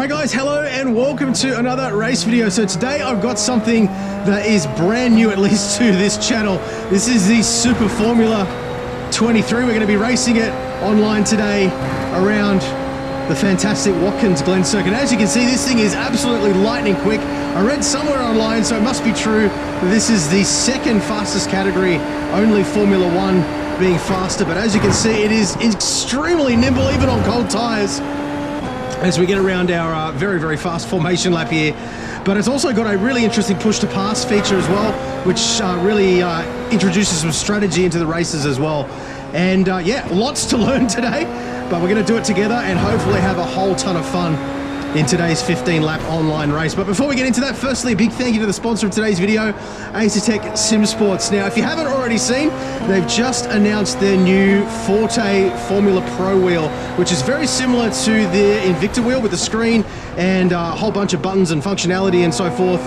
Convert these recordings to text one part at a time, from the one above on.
Hi guys, hello and welcome to another race video. So today I've got something that is brand new, at least to this channel. This is the Super Formula 23. We're going to be racing it online today around the fantastic Watkins Glen circuit. As you can see, this thing is absolutely lightning quick. I read somewhere online, so it must be true, that this is the second fastest category, only Formula One being faster. But as you can see, it is extremely nimble, even on cold tires, as we get around our very, very fast formation lap here. But it's also got a really interesting push-to-pass feature as well, which really introduces some strategy into the races as well. And yeah, lots to learn today, but we're going to do it together and hopefully have a whole ton of fun in today's 15-lap online race. But before we get into that, firstly, a big thank you to the sponsor of today's video, Acertech Sim Sports. Now, if you haven't already seen, they've just announced their new Forte Formula Pro wheel, which is very similar to their Invicta wheel with the screen and a whole bunch of buttons and functionality and so forth.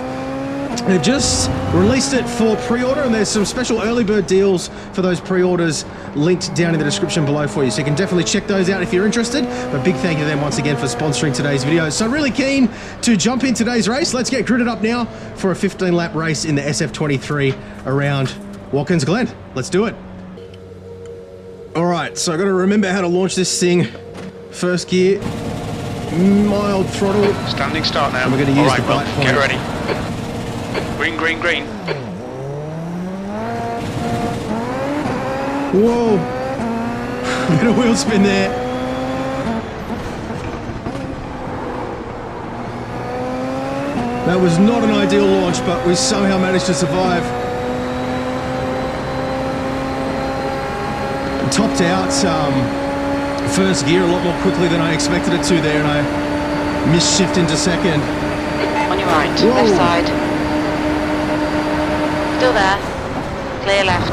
They've just released it for pre-order, and there's some special early bird deals for those pre-orders linked down in the description below for you. So you can definitely check those out if you're interested. But big thank you to them once again for sponsoring today's video. So really keen to jump in today's race. Let's get gridded up now for a 15-lap race in the SF23 around Watkins Glen. Let's do it. All right, so I've got to remember how to launch this thing. First gear, mild throttle. Standing start now. And we're going to use the bright point. Get ready. Green, green, green. Whoa! Bit of wheel spin there. That was not an ideal launch, but we somehow managed to survive. Topped out first gear a lot more quickly than I expected it to there, and I missed shift into second. On your right, Whoa. left side. Still there. Clear left.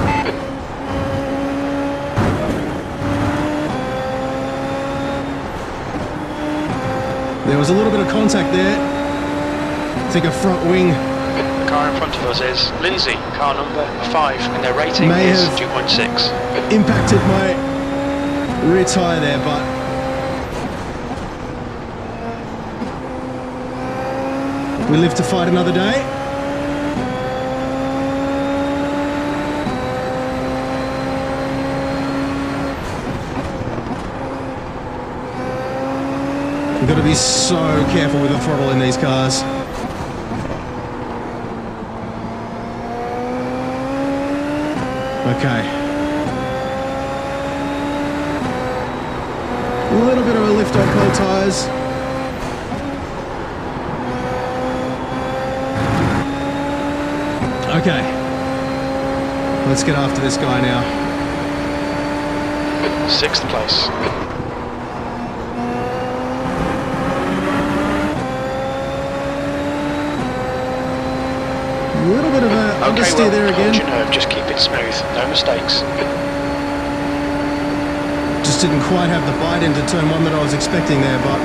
There was a little bit of contact there. I think a front wing. The car in front of us is Lindsay, car number 5, and their rating May is have 2.6. impacted my rear tyre there, but we live to fight another day. You've got to be so careful with the throttle in these cars. Okay. A little bit of a lift on cold tires. Okay. Let's get after this guy now. 6th place. A little bit of a understeer there again. Hold your nerve, just keep it smooth, no mistakes. Just didn't quite have the bite into turn 1 that I was expecting there, but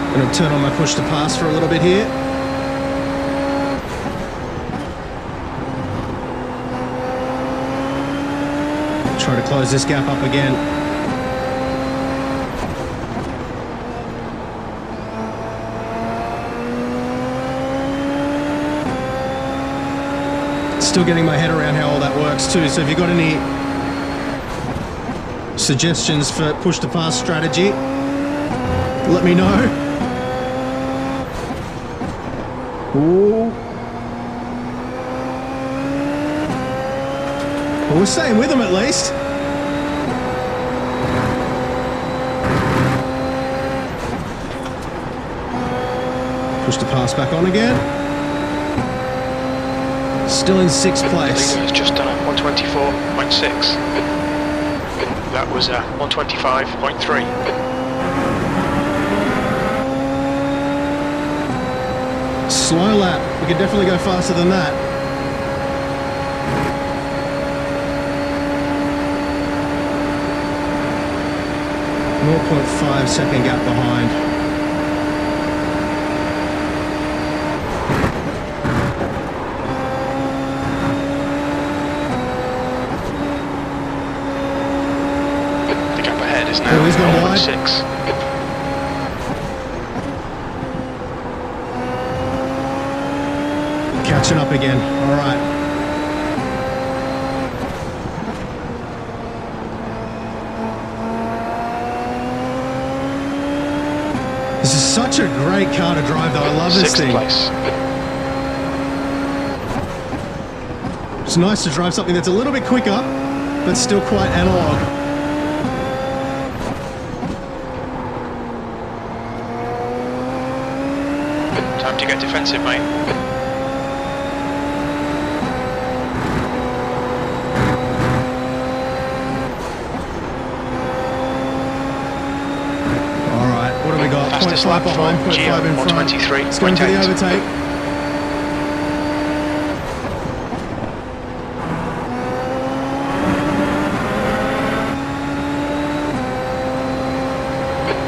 I'm going to turn on my push to pass for a little bit here. Try to close this gap up again. Still getting my head around how all that works too. So if you've got any suggestions for push to pass strategy, let me know. Ooh. Well, we're staying with them at least. Push the pass back on again. Still in 6th place. It's just done at 124.6. That was 125.3. Slow lap. We can definitely go faster than that. .5 second gap behind. is now Oh, he's gone wide. 0.6. Catching up again. All right. This is such a great car to drive, though. I love this 6th thing. place. It's nice to drive something that's a little bit quicker, but still quite analog. Time to get defensive, mate. All right, what have we got? Fastest 0.5 lap behind, for 0.5 in Gio, front. 1:23, It's going for the 0.8. overtake.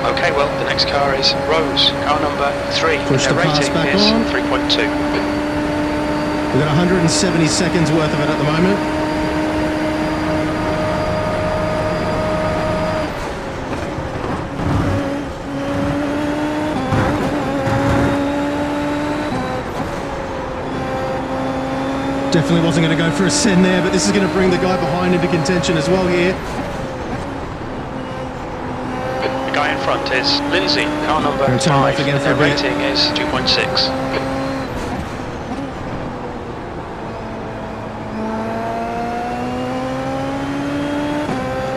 Okay, well, the next car is Rose, car number 3. Push Their the pass rating back is on. 3.2. We've got 170 seconds worth of it at the moment. Definitely wasn't going to go for a send there, but this is going to bring the guy behind into contention as well here. The guy in front is Lindsay, car number Gonna turn off 5. again And for their a bit. rating is 2.6.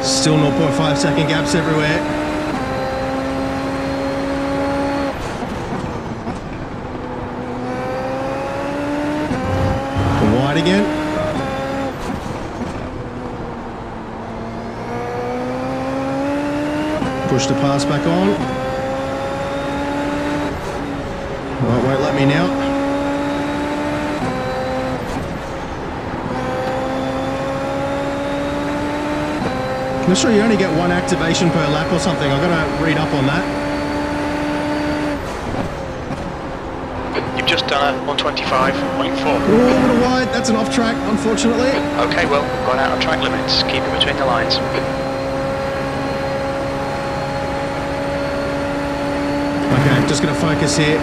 Still 0.5 second gaps everywhere. Wide again. Push the pass back on. Oh, it won't let me now. I'm sure you only get one activation per lap or something. I've got to read up on that. You've just done a 125.4. Oh, a little wide. That's an off track, unfortunately. Okay, well, gone out of track limits. Keep it between the lines. Okay, just going to focus here.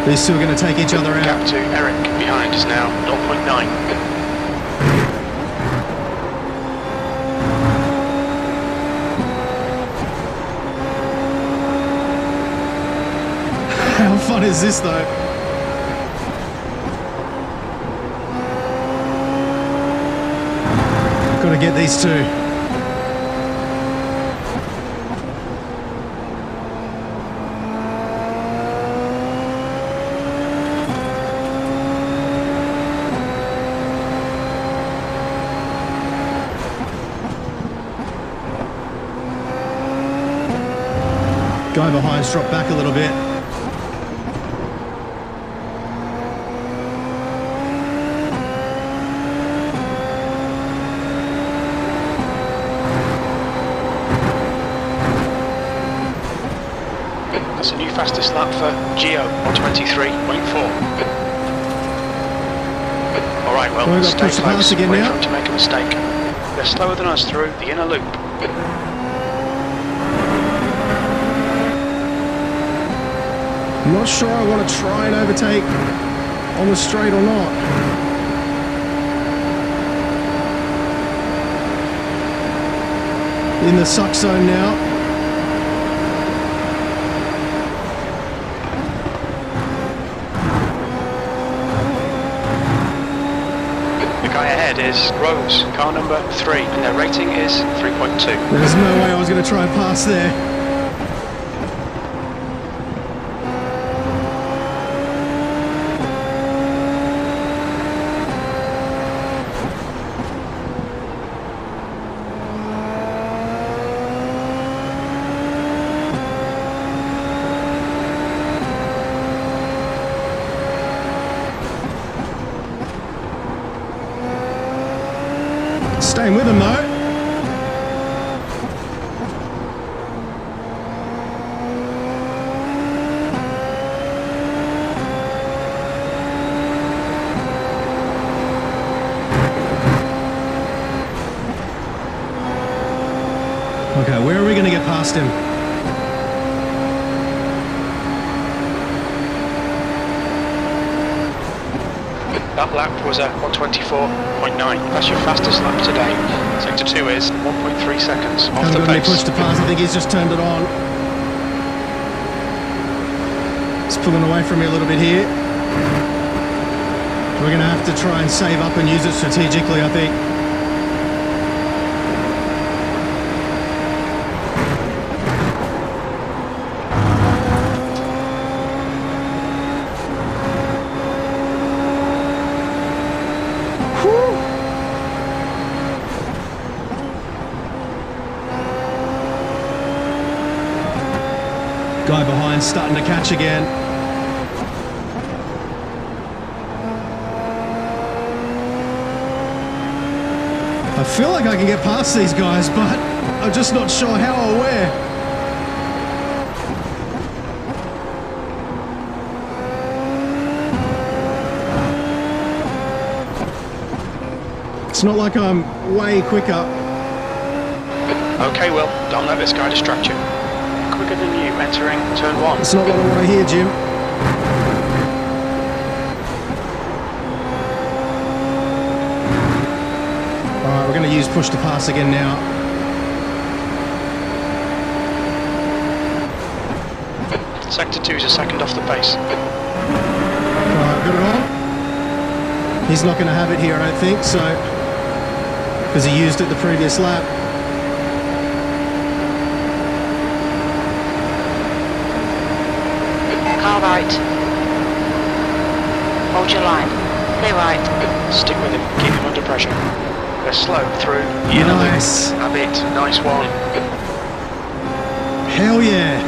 These two are going to take each other out. Gap to Eric behind is now 0.9. How fun is this, though? Got to get these two. Guy behind's dropped back a little bit. That's a new fastest lap for Gio, 123.4. Alright, well, We've got to stay push the pass close, again wait now. for him to make a mistake. They're slower than us through the inner loop. I'm not sure I want to try and overtake on the straight or not. In the suck zone now. The guy ahead is Rose, car number 3, and their rating is 3.2. There's no way I was going to try and pass there. Staying with him though. past him. That lap was a 124.9. That's your fastest lap today. Sector 2 is 1.3 seconds off Haven't the got any pace. push to pass. I think he's just turned it on. He's pulling away from me a little bit here. We're going to have to try and save up and use it strategically, I think. Guy behind starting to catch again. I feel like I can get past these guys, but I'm just not sure how or where. It's not like I'm way quicker. Okay, Will, don't let this guy distract you. Quicker than you entering turn 1. It's not what I want to hear, Jim. Alright, we're going to use push to pass again now. Sector 2 is a second off the pace. Alright, got it on. He's not going to have it here, I don't think, so... because he used it the previous lap. Car right. Hold your line. Clear right. Stick with him, keep him under pressure. They're slow through. Nice. Have it, nice one. Hell yeah.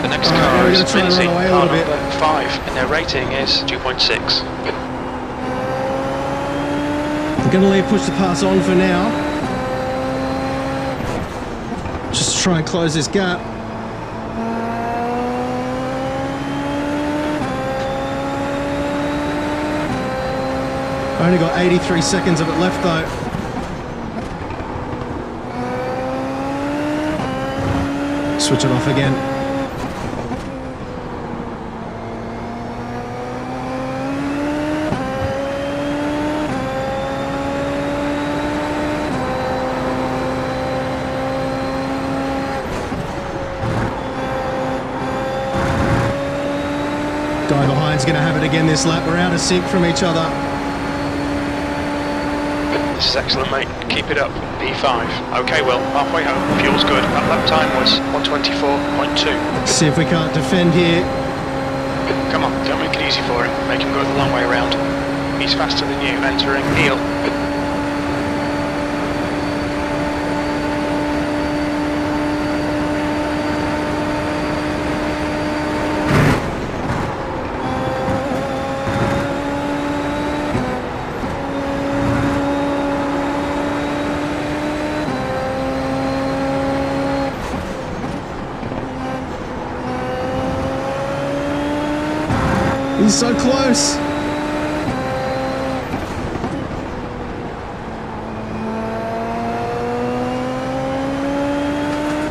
The next Alright, car we're is gonna try and Lindsay, run away a car little bit. number 5, and their rating is 2.6. I'm going to leave push to pass on for now. Just to try and close this gap. I only got 83 seconds of it left though. Switch it off again. Guy behind's going to have it again this lap. We're out of sync from each other. This is excellent, mate. Keep it up. P5. Okay, Will, halfway home. Fuel's good. That lap time was 124.2. See if we can't defend here. Come on, don't make it easy for him. Make him go the long way around. He's faster than you, entering heel. He's so close.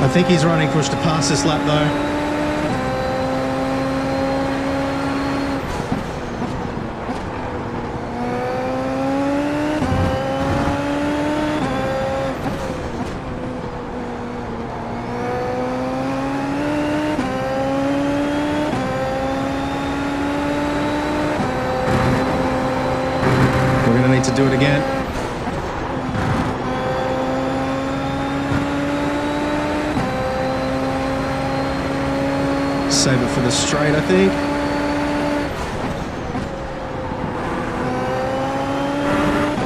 I think he's running push to pass this lap though. We're going to need to do it again. Save it for the straight, I think.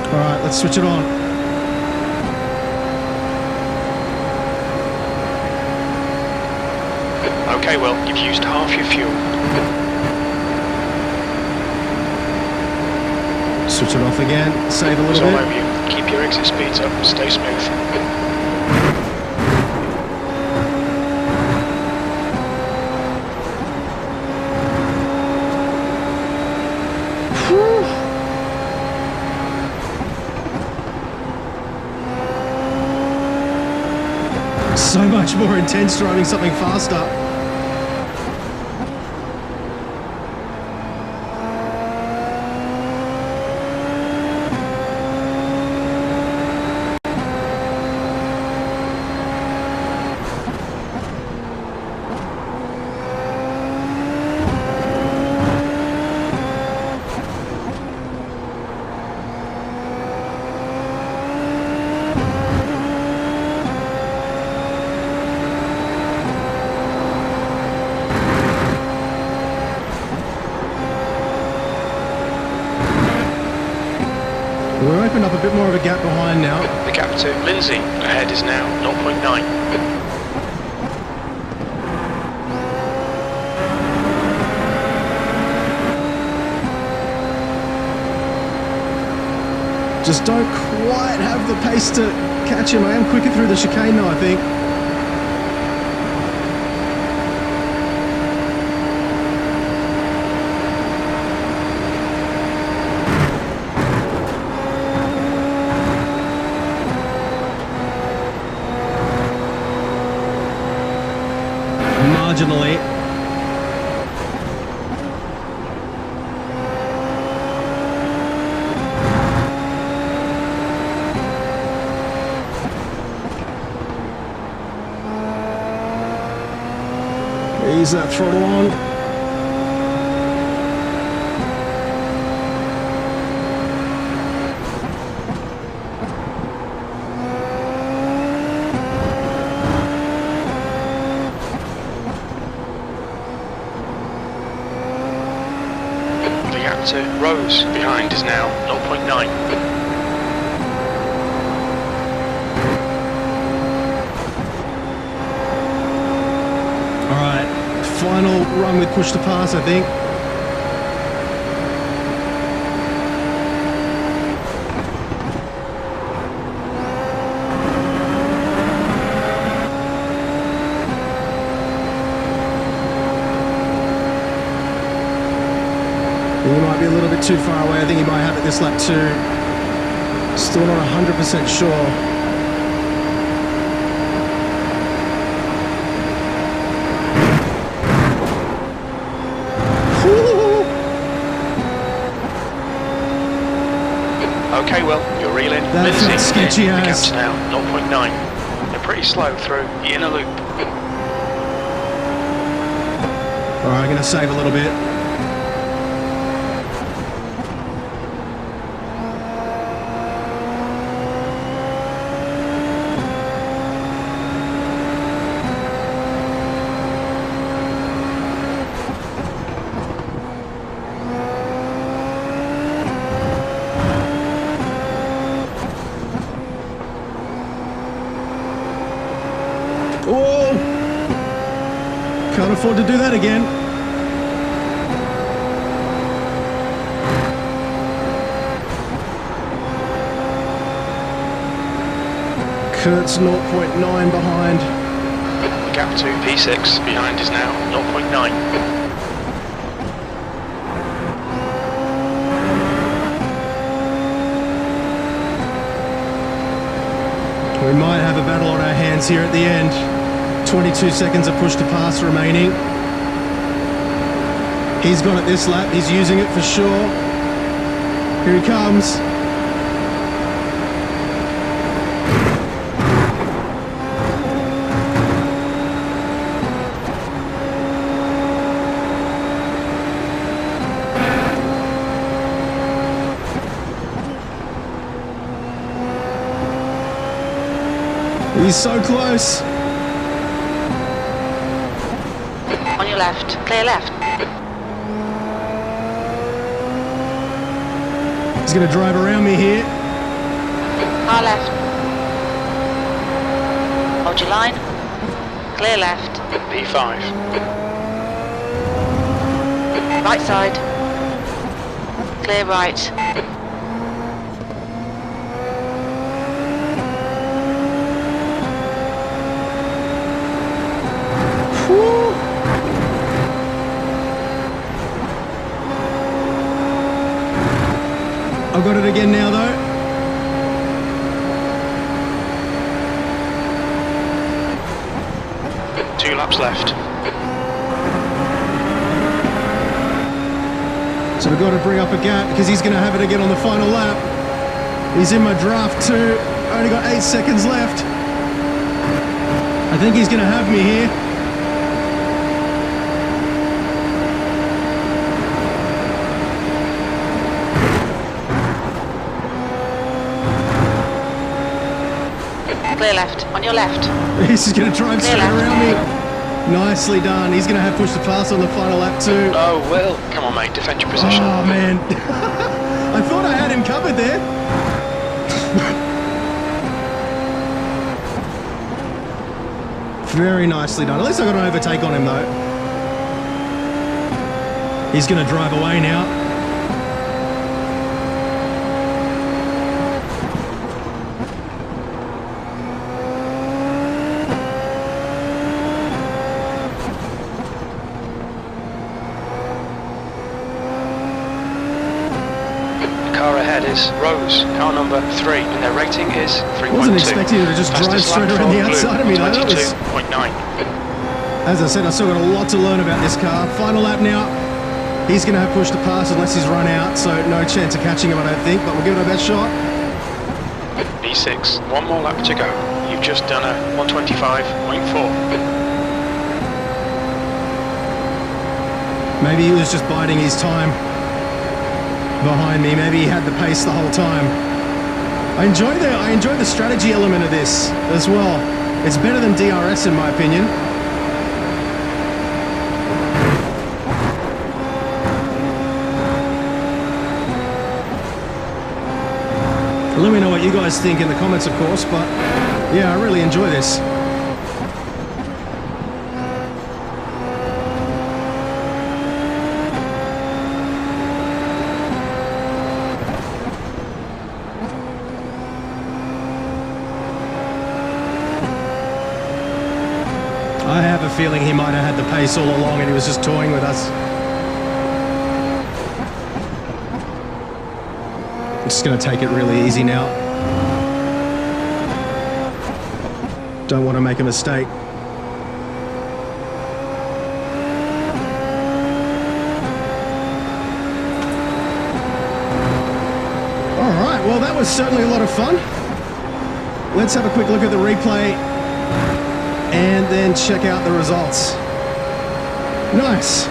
All right, let's switch it on. Okay, Will, you've used half your fuel. Switch it off again. Save a It's little all bit. over you. Keep your exit speeds up. Stay smooth. So much much more intense driving something faster. We're opened up a bit more of a gap behind now. The gap to Lindsay ahead is now 0.9. Just don't quite have the pace to catch him. I am quicker through the chicane though, I think. Marginally. Ease that throttle on. The gap to Rose behind is now 0.9. Final run with push to pass, I think. He might be a little bit too far away. I think he might have it this lap too. Still not 100% sure. Okay, well, you're reeling. That's Lindsay, not sketchy the as. gap's now 0.9. They're pretty slow through the inner loop. All right, I'm going to save a little bit. Oh! Can't afford to do that again. Kurt's 0.9 behind. The gap to P6 behind is now 0.9. We might have a battle on our hands here at the end. 22 seconds of push to pass remaining. He's got it this lap. He's using it for sure. Here he comes. He's so close. On your left. Clear left. He's going to drive around me here. Car left. Hold your line. Clear left. P5. Right side. Clear right. I've got it again now though. laps left. So we've got to bring up a gap because he's going to have it again on the final lap. He's in my draft too. Only got 8 seconds left. I think he's going to have me here. Clear left. On your left. He's going to drive straight around me. Nicely done. He's going to have push to pass on the final lap too. Oh, Will. Come on, mate. Defend your position. Oh, man. I thought I had him covered there. Very nicely done. At least I got an overtake on him though. He's going to drive away now. Car ahead is Rose, car number 3, and their rating is 3.2. I wasn't expecting him to just drive straight around the outside of me though. That was... 22.9. As I said, I still got a lot to learn about this car. Final lap now. He's going to have push to pass unless he's run out, so no chance of catching him, I don't think, but we'll give it our best shot. B6, one more lap to go. You've just done a 125.4. Maybe he was just biding his time behind me. Maybe he had the pace the whole time. I enjoy the strategy element of this as well. It's better than DRS in my opinion. Let me know what you guys think in the comments, of course, but yeah, I really enjoy this. I have a feeling he might have had the pace all along and he was just toying with us. I'm just going to take it really easy now. Don't want to make a mistake. Alright, well that was certainly a lot of fun. Let's have a quick look at the replay and then check out the results. Nice.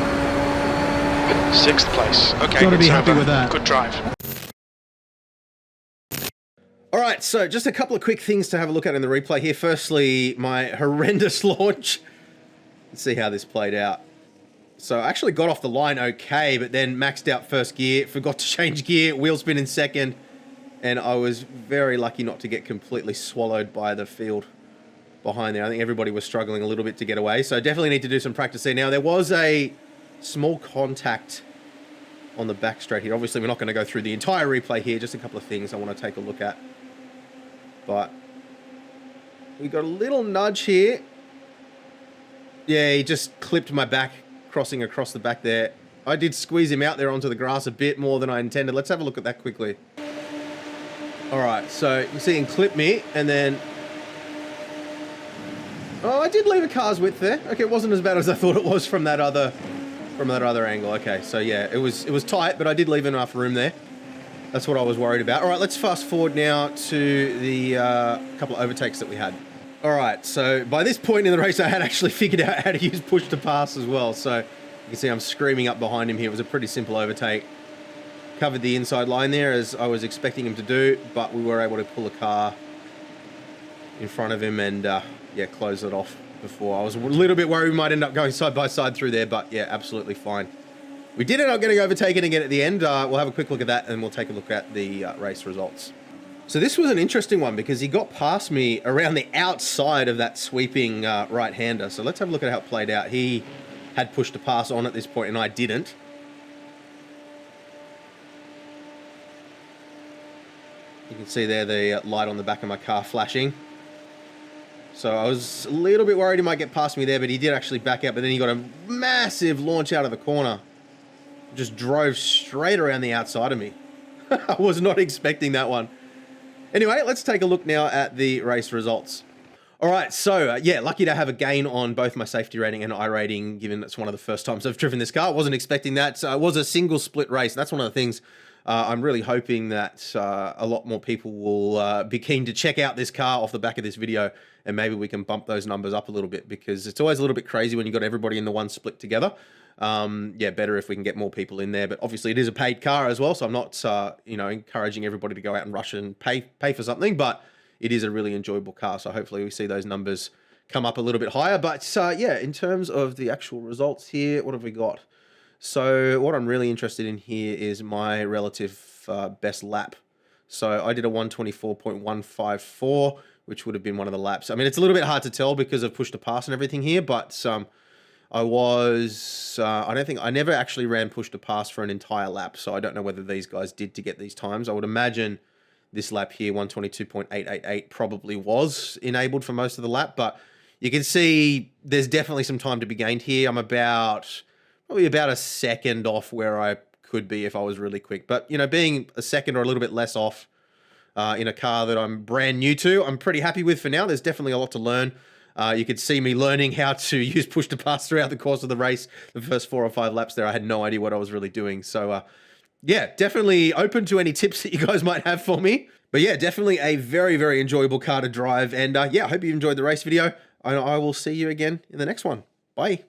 6th place. Okay, Gotta be it's happy over. with that. Good drive. All right, so just a couple of quick things to have a look at in the replay here. Firstly, my horrendous launch. Let's see how this played out. So I actually got off the line okay, but then maxed out first gear, forgot to change gear, wheel spin in second, and I was very lucky not to get completely swallowed by the field behind there. I think everybody was struggling a little bit to get away, so definitely need to do some practice there. Now, there was a small contact on the back straight here. Obviously, we're not going to go through the entire replay here, just a couple of things I want to take a look at. But we got a little nudge here. Yeah, he just clipped my back, crossing across the back there. I did squeeze him out there onto the grass a bit more than I intended. Let's have a look at that quickly. All right, so you see him clip me, and then... Oh, I did leave a car's width there. Okay, it wasn't as bad as I thought it was from that other angle. Okay, so yeah, it was tight, but I did leave enough room there. That's what I was worried about. All right, let's fast forward now to the couple of overtakes that we had. All right, so by this point in the race, I had actually figured out how to use push to pass as well. So you can see I'm screaming up behind him here. It was a pretty simple overtake. Covered the inside line there as I was expecting him to do, but we were able to pull a car in front of him and yeah, close it off before. I was a little bit worried we might end up going side by side through there, but yeah, absolutely fine. We did end up getting overtaken again at the end. We'll have a quick look at that and we'll take a look at the race results. So this was an interesting one because he got past me around the outside of that sweeping right-hander. So let's have a look at how it played out. He had pushed to pass on at this point and I didn't. You can see there the light on the back of my car flashing. So I was a little bit worried he might get past me there, but he did actually back out. But then he got a massive launch out of the corner. Just drove straight around the outside of me. I was not expecting that one. Anyway, let's take a look now at the race results. All right, so yeah, lucky to have a gain on both my safety rating and I rating, given it's one of the first times I've driven this car. I wasn't expecting that. So it was a single split race. That's one of the things I'm really hoping that a lot more people will be keen to check out this car off the back of this video, and maybe we can bump those numbers up a little bit, because it's always a little bit crazy when you've got everybody in the one split together. Yeah, better if we can get more people in there, but obviously it is a paid car as well, so I'm not encouraging everybody to go out and rush and pay for something, but it is a really enjoyable car, so hopefully we see those numbers come up a little bit higher. But yeah, in terms of the actual results here, what have we got? So what I'm really interested in here is my relative best lap. So I did a 124.154, which would have been one of the laps. I mean, it's a little bit hard to tell because I've pushed to pass and everything here, but I never actually ran push to pass for an entire lap, so I don't know whether these guys did to get these times. I would imagine this lap here, 122.888, probably was enabled for most of the lap, but you can see there's definitely some time to be gained here. I'm probably about a second off where I could be if I was really quick. But, being a second or a little bit less off in a car that I'm brand new to, I'm pretty happy with for now. There's definitely a lot to learn. You could see me learning how to use push to pass throughout the course of the race. The first 4 or 5 laps there, I had no idea what I was really doing. So, yeah, definitely open to any tips that you guys might have for me. But yeah, definitely a very, very enjoyable car to drive. And yeah, I hope you enjoyed the race video. I will see you again in the next one. Bye.